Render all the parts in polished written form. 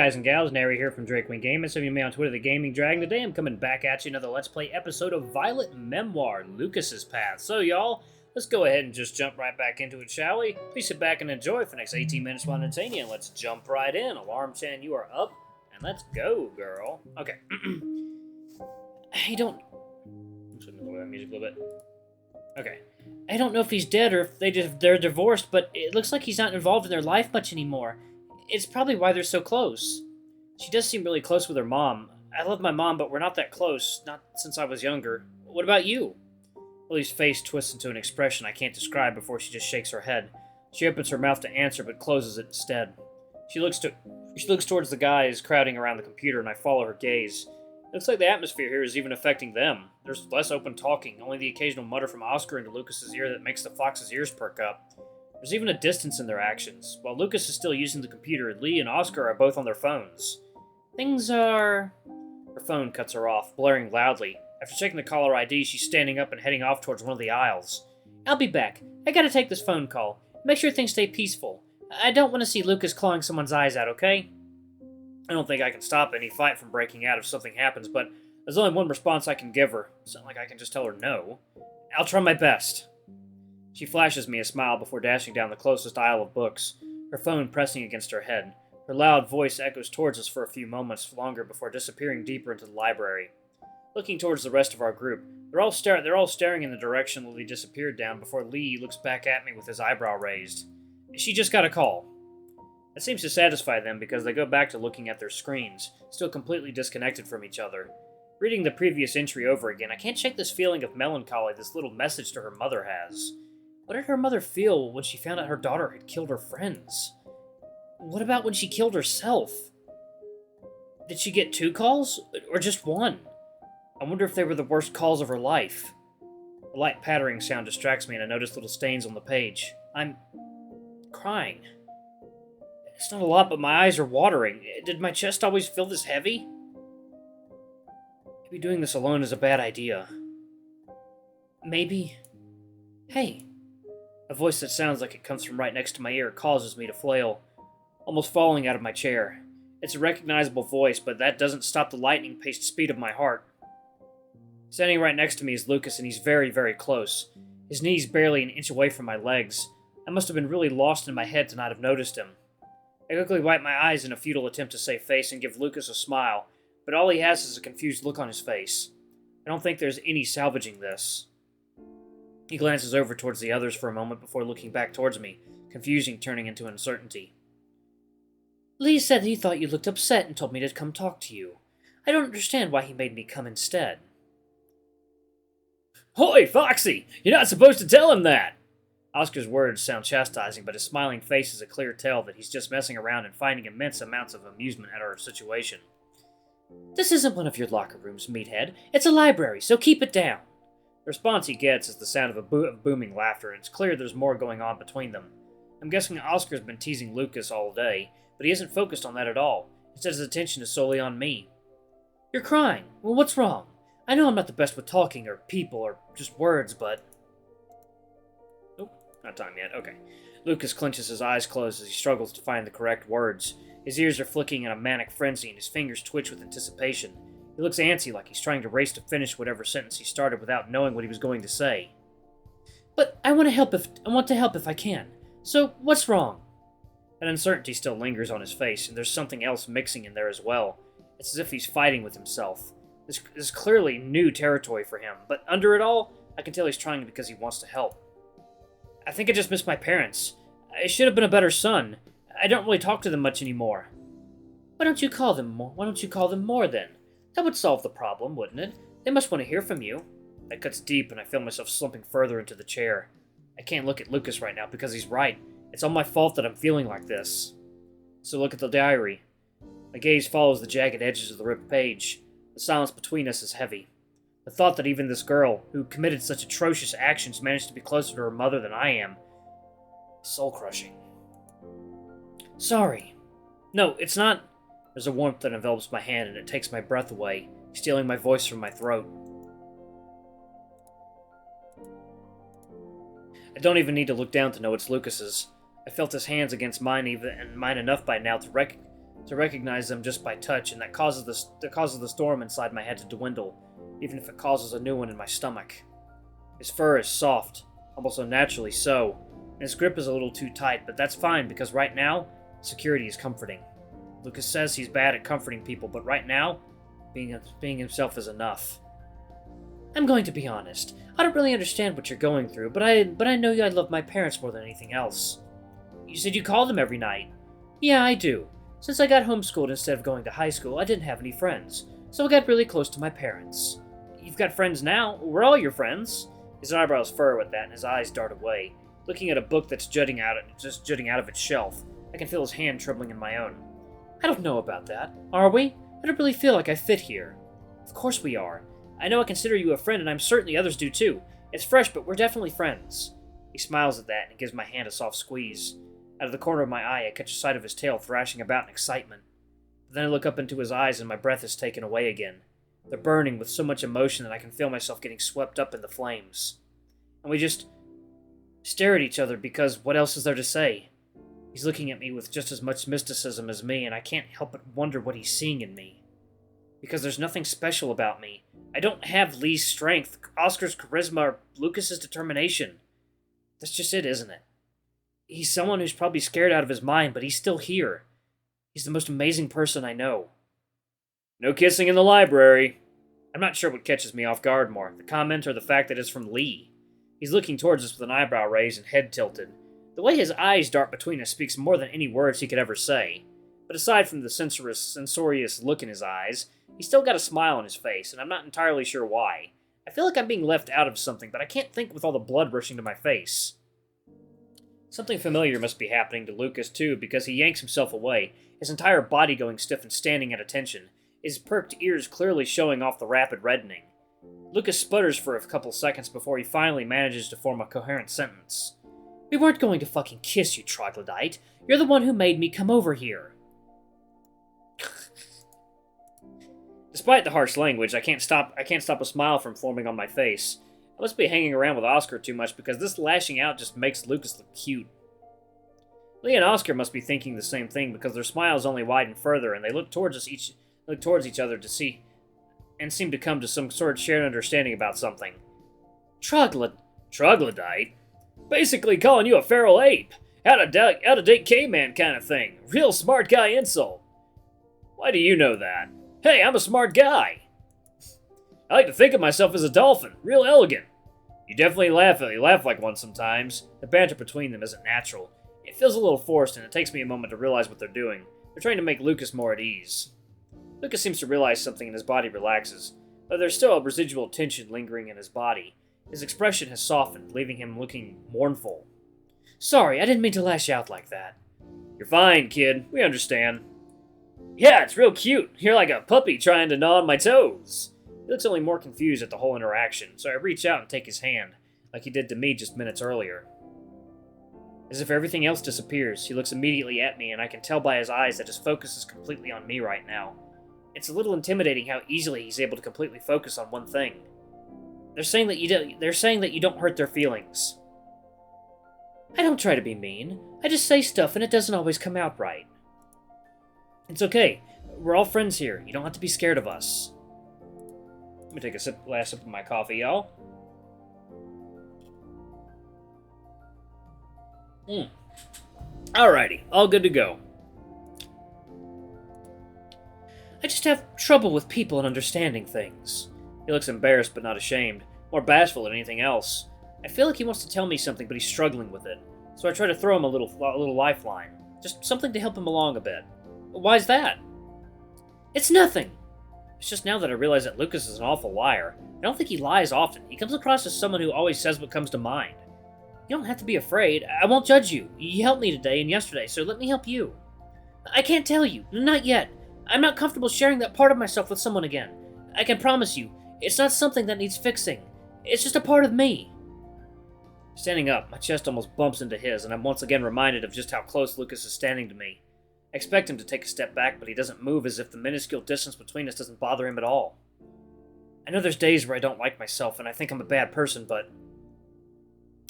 guys and gals, Nary here from Drake Wing Gaming. Some of you may on Twitter, the Gaming Dragon. Today I'm coming back at you another Let's Play episode of Violet Memoir, Lucas's Path. So y'all, let's go ahead and just jump right back into it, shall we? Please sit back and enjoy for the next 18 minutes while entertaining you, and let's jump right in. Alarm Chan, you are up, and let's go, girl. Okay. I don't... I'm just gonna lower that music a little bit. Okay. I don't know if he's dead or if they're divorced, but it looks like he's not involved in their life much anymore. It's probably why they're so close. She does seem really close with her mom. I love my mom, but we're not that close. Not since I was younger. What about you? Lily's face twists into an expression I can't describe before she just shakes her head. She opens her mouth to answer, but closes it instead. She looks towards the guys crowding around the computer, and I follow her gaze. It looks like the atmosphere here is even affecting them. There's less open talking, only the occasional mutter from Oscar into Lucas's ear that makes the fox's ears perk up. There's even a distance in their actions. While Lucas is still using the computer, Lee and Oscar are both on their phones. Things are... Her phone cuts her off, blaring loudly. After checking the caller ID, she's standing up and heading off towards one of the aisles. I'll be back. I gotta take this phone call. Make sure things stay peaceful. I don't want to see Lucas clawing someone's eyes out, okay? I don't think I can stop any fight from breaking out if something happens, but there's only one response I can give her. It's not like I can just tell her no. I'll try my best. She flashes me a smile before dashing down the closest aisle of books, her phone pressing against her head. Her loud voice echoes towards us for a few moments longer before disappearing deeper into the library. Looking towards the rest of our group, they're all staring in the direction Lily disappeared down before Lee looks back at me with his eyebrow raised. She just got a call. It seems to satisfy them because they go back to looking at their screens, still completely disconnected from each other. Reading the previous entry over again, I can't shake this feeling of melancholy this little message to her mother has. What did her mother feel when she found out her daughter had killed her friends? What about when she killed herself? Did she get 2 calls? Or just 1? I wonder if they were the worst calls of her life. A light pattering sound distracts me and I notice little stains on the page. I'm... crying. It's not a lot, but my eyes are watering. Did my chest always feel this heavy? Maybe doing this alone is a bad idea. Maybe... Hey. A voice that sounds like it comes from right next to my ear causes me to flail, almost falling out of my chair. It's a recognizable voice, but that doesn't stop the lightning-paced speed of my heart. Standing right next to me is Lucas, and he's very, very close. His knees barely an inch away from my legs. I must have been really lost in my head to not have noticed him. I quickly wipe my eyes in a futile attempt to save face and give Lucas a smile, but all he has is a confused look on his face. I don't think there's any salvaging this. He glances over towards the others for a moment before looking back towards me, confusion turning into uncertainty. Lee said he thought you looked upset and told me to come talk to you. I don't understand why he made me come instead. Hoy, Foxy! You're not supposed to tell him that! Oscar's words sound chastising, but his smiling face is a clear tell that he's just messing around and finding immense amounts of amusement at our situation. This isn't one of your locker rooms, meathead. It's a library, so keep it down. The response he gets is the sound of booming laughter, and it's clear there's more going on between them. I'm guessing Oscar's been teasing Lucas all day, but he isn't focused on that at all. Instead, his attention is solely on me. You're crying. Well, what's wrong? I know I'm not the best with talking, or people, or just words, but... Nope, not time yet. Okay. Lucas clenches his eyes closed as he struggles to find the correct words. His ears are flicking in a manic frenzy, and his fingers twitch with anticipation. He looks antsy, like he's trying to race to finish whatever sentence he started without knowing what he was going to say. But I want to help if I can. So, what's wrong? An uncertainty still lingers on his face, and there's something else mixing in there as well. It's as if he's fighting with himself. This is clearly new territory for him, but under it all, I can tell he's trying because he wants to help. I think I just miss my parents. I should have been a better son. I don't really talk to them much anymore. Why don't you call them more then? That would solve the problem, wouldn't it? They must want to hear from you. That cuts deep, and I feel myself slumping further into the chair. I can't look at Lucas right now because he's right. It's all my fault that I'm feeling like this. So look at the diary. My gaze follows the jagged edges of the ripped page. The silence between us is heavy. The thought that even this girl, who committed such atrocious actions, managed to be closer to her mother than I am, is soul-crushing. Sorry. No, it's not... There's a warmth that envelops my hand and it takes my breath away, stealing my voice from my throat. I don't even need to look down to know it's Lucas's. I felt his hands against mine enough by now to to recognize them just by touch, and that causes the storm inside my head to dwindle, even if it causes a new one in my stomach. His fur is soft, almost unnaturally so, and his grip is a little too tight, but that's fine because right now, security is comforting. Lucas says he's bad at comforting people, but right now, being himself is enough. I'm going to be honest. I don't really understand what you're going through, but I know I love my parents more than anything else. You said you call them every night. Yeah, I do. Since I got homeschooled instead of going to high school, I didn't have any friends, so I got really close to my parents. You've got friends now. We're all your friends. His eyebrows furrow at that, and his eyes dart away, looking at a book that's jutting out of its shelf. I can feel his hand trembling in my own. I don't know about that. Are we? I don't really feel like I fit here. Of course we are. I know I consider you a friend, and I'm certain the others do too. It's fresh, but we're definitely friends. He smiles at that and gives my hand a soft squeeze. Out of the corner of my eye, I catch a sight of his tail thrashing about in excitement. Then I look up into his eyes, and my breath is taken away again. They're burning with so much emotion that I can feel myself getting swept up in the flames. And we just stare at each other because what else is there to say? He's looking at me with just as much mysticism as me, and I can't help but wonder what he's seeing in me. Because there's nothing special about me. I don't have Lee's strength, Oscar's charisma, or Lucas's determination. That's just it, isn't it? He's someone who's probably scared out of his mind, but he's still here. He's the most amazing person I know. No kissing in the library. I'm not sure what catches me off guard more, the comment or the fact that it's from Lee. He's looking towards us with an eyebrow raised and head tilted. The way his eyes dart between us speaks more than any words he could ever say. But aside from the censorious look in his eyes, he's still got a smile on his face, and I'm not entirely sure why. I feel like I'm being left out of something, but I can't think with all the blood rushing to my face. Something familiar must be happening to Lucas, too, because he yanks himself away, his entire body going stiff and standing at attention, his perked ears clearly showing off the rapid reddening. Lucas sputters for a couple seconds before he finally manages to form a coherent sentence. We weren't going to fucking kiss you, troglodyte. You're the one who made me come over here. Despite the harsh language, I can't stop a smile from forming on my face. I must be hanging around with Oscar too much because this lashing out just makes Lucas look cute. Lee and Oscar must be thinking the same thing because their smiles only widen further, and they look towards each other to see, and seem to come to some sort of shared understanding about something. Troglodyte? Basically calling you a feral ape. Out-of-date caveman kind of thing. Real smart guy insult. Why do you know that? Hey, I'm a smart guy. I like to think of myself as a dolphin. Real elegant. You definitely laugh like one sometimes. The banter between them isn't natural. It feels a little forced, and it takes me a moment to realize what they're doing. They're trying to make Lucas more at ease. Lucas seems to realize something and his body relaxes, though there's still a residual tension lingering in his body. His expression has softened, leaving him looking mournful. Sorry, I didn't mean to lash out like that. You're fine, kid. We understand. Yeah, it's real cute. You're like a puppy trying to gnaw on my toes. He looks only more confused at the whole interaction, so I reach out and take his hand, like he did to me just minutes earlier. As if everything else disappears, he looks immediately at me, and I can tell by his eyes that his focus is completely on me right now. It's a little intimidating how easily he's able to completely focus on one thing. They're saying that you don't hurt their feelings. I don't try to be mean. I just say stuff and it doesn't always come out right. It's okay. We're all friends here. You don't have to be scared of us. Let me take a last sip of my coffee, y'all. Alrighty, all good to go. I just have trouble with people and understanding things. He looks embarrassed but not ashamed, more bashful than anything else. I feel like he wants to tell me something, but he's struggling with it, so I try to throw him a little lifeline. Just something to help him along a bit. Why's that? It's nothing! It's just now that I realize that Lucas is an awful liar. I don't think he lies often. He comes across as someone who always says what comes to mind. You don't have to be afraid. I won't judge you. You helped me today and yesterday, so let me help you. I can't tell you. Not yet. I'm not comfortable sharing that part of myself with someone again. I can promise you, it's not something that needs fixing. It's just a part of me. Standing up, my chest almost bumps into his, and I'm once again reminded of just how close Lucas is standing to me. I expect him to take a step back, but he doesn't move, as if the minuscule distance between us doesn't bother him at all. I know there's days where I don't like myself, and I think I'm a bad person, but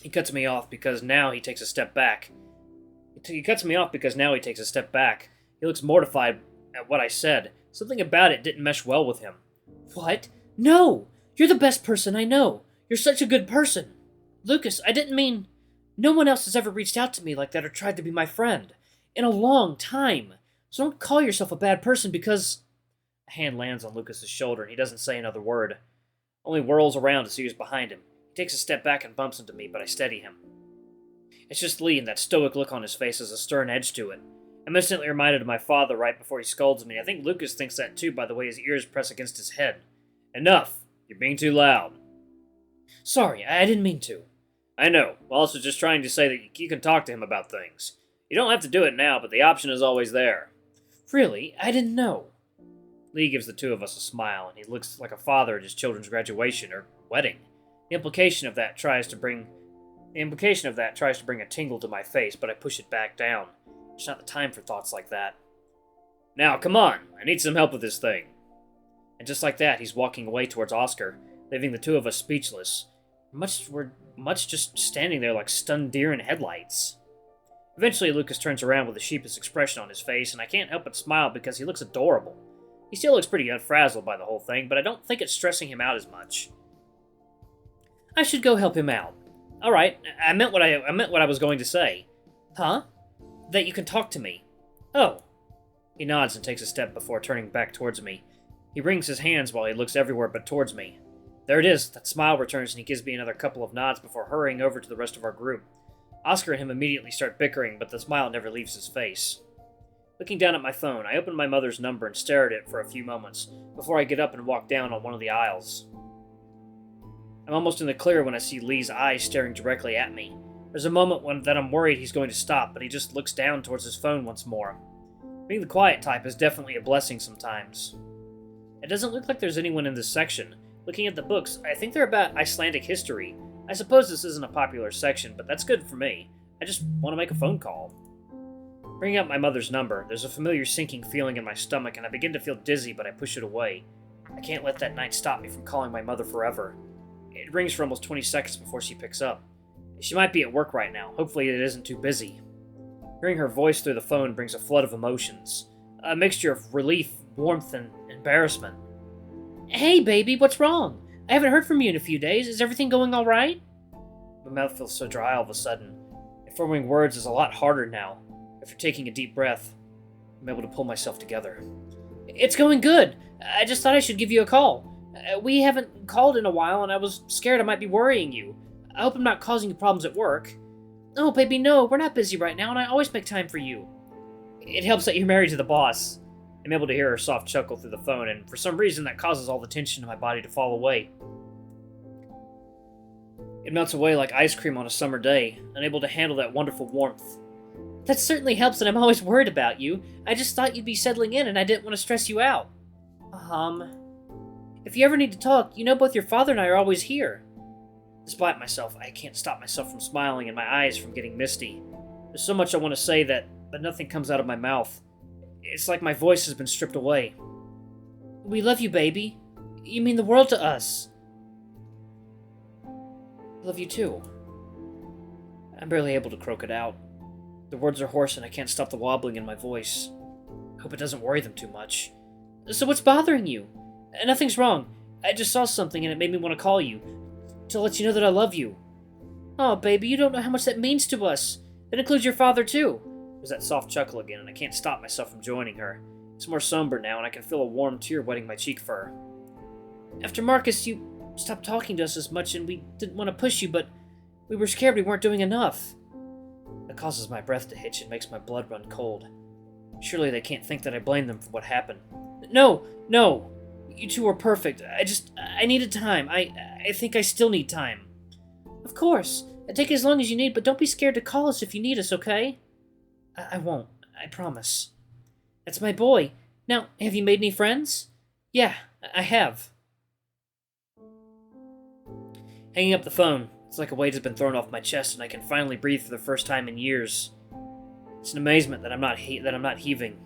he cuts me off because now he takes a step back. He cuts me off because now he takes a step back. He looks mortified at what I said. Something about it didn't mesh well with him. What? No! You're the best person I know. You're such a good person. Lucas, I didn't mean... No one else has ever reached out to me like that or tried to be my friend. In a long time. So don't call yourself a bad person because... A hand lands on Lucas's shoulder and he doesn't say another word. Only whirls around to see who's behind him. He takes a step back and bumps into me, but I steady him. It's just Lee, and that stoic look on his face has a stern edge to it. I'm instantly reminded of my father right before he scolds me. I think Lucas thinks that too by the way his ears press against his head. Enough! You're being too loud. Sorry, I didn't mean to. I know. Wallace was just trying to say that you can talk to him about things. You don't have to do it now, but the option is always there. Really? I didn't know. Lee gives the two of us a smile, and he looks like a father at his children's graduation or wedding. The implication of that tries to bring a tingle to my face, but I push it back down. It's not the time for thoughts like that. Now, come on. I need some help with this thing. And just like that, he's walking away towards Oscar, leaving the two of us speechless. We're just standing there like stunned deer in headlights. Eventually, Lucas turns around with a sheepish expression on his face, and I can't help but smile because he looks adorable. He still looks pretty unfrazzled by the whole thing, but I don't think it's stressing him out as much. I should go help him out. All right, I meant what I was going to say. Huh? That you can talk to me. Oh. He nods and takes a step before turning back towards me. He wrings his hands while he looks everywhere but towards me. There it is. That smile returns and he gives me another couple of nods before hurrying over to the rest of our group. Oscar and him immediately start bickering, but the smile never leaves his face. Looking down at my phone, I open my mother's number and stare at it for a few moments before I get up and walk down on one of the aisles. I'm almost in the clear when I see Lee's eyes staring directly at me. There's a moment that I'm worried he's going to stop, but he just looks down towards his phone once more. Being the quiet type is definitely a blessing sometimes. It doesn't look like there's anyone in this section. Looking at the books, I think they're about Icelandic history. I suppose this isn't a popular section, but that's good for me. I just want to make a phone call. Bringing up my mother's number, there's a familiar sinking feeling in my stomach, and I begin to feel dizzy, but I push it away. I can't let that night stop me from calling my mother forever. It rings for almost 20 seconds before she picks up. She might be at work right now. Hopefully it isn't too busy. Hearing her voice through the phone brings a flood of emotions. A mixture of relief, warmth, and embarrassment. Hey, baby, what's wrong? I haven't heard from you in a few days. Is everything going all right? My mouth feels so dry all of a sudden. And forming words is a lot harder now. After taking a deep breath, I'm able to pull myself together. It's going good. I just thought I should give you a call. We haven't called in a while, and I was scared I might be worrying you. I hope I'm not causing you problems at work. Oh, baby, no, we're not busy right now, and I always make time for you. It helps that you're married to the boss. I'm able to hear her soft chuckle through the phone, and for some reason that causes all the tension in my body to fall away. It melts away like ice cream on a summer day, unable to handle that wonderful warmth. That certainly helps, and I'm always worried about you. I just thought you'd be settling in, and I didn't want to stress you out. If you ever need to talk, you know both your father and I are always here. Despite myself, I can't stop myself from smiling and my eyes from getting misty. There's so much I want to say but nothing comes out of my mouth. It's like my voice has been stripped away. We love you, baby. You mean the world to us. I love you too. I'm barely able to croak it out. The words are hoarse and I can't stop the wobbling in my voice. I hope it doesn't worry them too much. So what's bothering you? Nothing's wrong. I just saw something and it made me want to call you. To let you know that I love you. Oh, baby, you don't know how much that means to us. That includes your father, too. There's that soft chuckle again, and I can't stop myself from joining her. It's more somber now, and I can feel a warm tear wetting my cheek fur. After Marcus, you stopped talking to us as much, and we didn't want to push you, but we were scared we weren't doing enough. It causes my breath to hitch and makes my blood run cold. Surely they can't think that I blame them for what happened. No! You two were perfect. I needed time. I think I still need time. Of course. Take as long as you need, but don't be scared to call us if you need us, okay? I won't. I promise. That's my boy. Now, have you made any friends? Yeah, I have. Hanging up the phone, it's like a weight has been thrown off my chest and I can finally breathe for the first time in years. It's an amazement that I'm not heaving.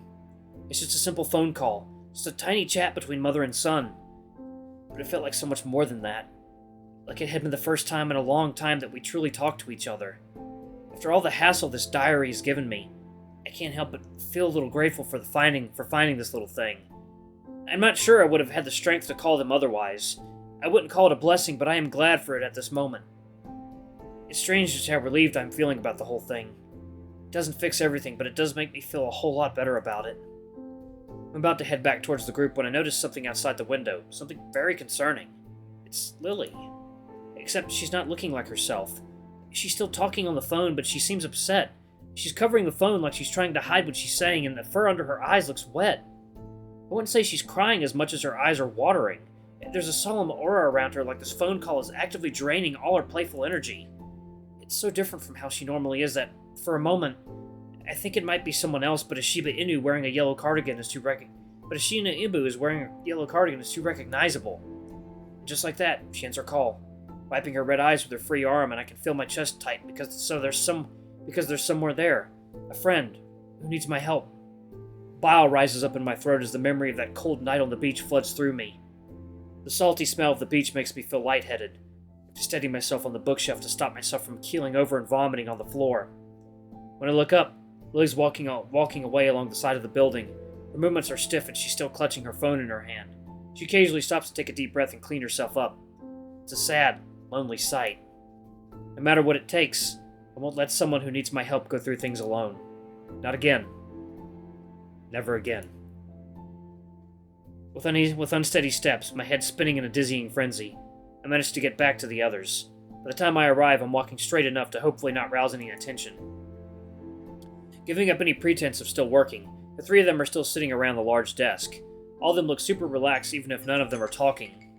It's just a simple phone call. Just a tiny chat between mother and son. But it felt like so much more than that. Like it had been the first time in a long time that we truly talked to each other. After all the hassle this diary has given me, I can't help but feel a little grateful for finding this little thing. I'm not sure I would have had the strength to call them otherwise. I wouldn't call it a blessing, but I am glad for it at this moment. It's strange just how relieved I'm feeling about the whole thing. It doesn't fix everything, but it does make me feel a whole lot better about it. I'm about to head back towards the group when I notice something outside the window, something very concerning. It's Lily. Except she's not looking like herself. She's still talking on the phone, but she seems upset. She's covering the phone like she's trying to hide what she's saying, and the fur under her eyes looks wet. I wouldn't say she's crying as much as her eyes are watering. There's a solemn aura around her, like this phone call is actively draining all her playful energy. It's so different from how she normally is that, for a moment, I think it might be someone else, but a Shiba Inu wearing a yellow cardigan is too recognizable. And just like that, she ends her call, wiping her red eyes with her free arm, and I can feel my chest tighten because there's somewhere there, a friend who needs my help. Bile rises up in my throat as the memory of that cold night on the beach floods through me. The salty smell of the beach makes me feel lightheaded. I have to steady myself on the bookshelf to stop myself from keeling over and vomiting on the floor. When I look up, Lily's walking away along the side of the building. Her movements are stiff and she's still clutching her phone in her hand. She occasionally stops to take a deep breath and clean herself up. It's a sad, lonely sight. No matter what it takes, I won't let someone who needs my help go through things alone. Not again. Never again. With unsteady steps, my head spinning in a dizzying frenzy, I manage to get back to the others. By the time I arrive, I'm walking straight enough to hopefully not rouse any attention. Giving up any pretense of still working, the three of them are still sitting around the large desk. All of them look super relaxed, even if none of them are talking.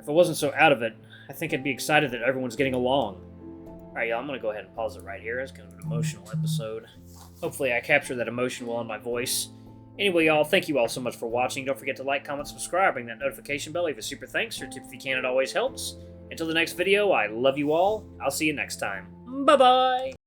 If I wasn't so out of it, I think I'd be excited that everyone's getting along. Alright, y'all, I'm going to go ahead and pause it right here. It's kind of an emotional episode. Hopefully I captured that emotion well in my voice. Anyway, y'all, thank you all so much for watching. Don't forget to like, comment, subscribe, ring that notification bell, leave a super thanks, or tip if you can, it always helps. Until the next video, I love you all. I'll see you next time. Bye-bye!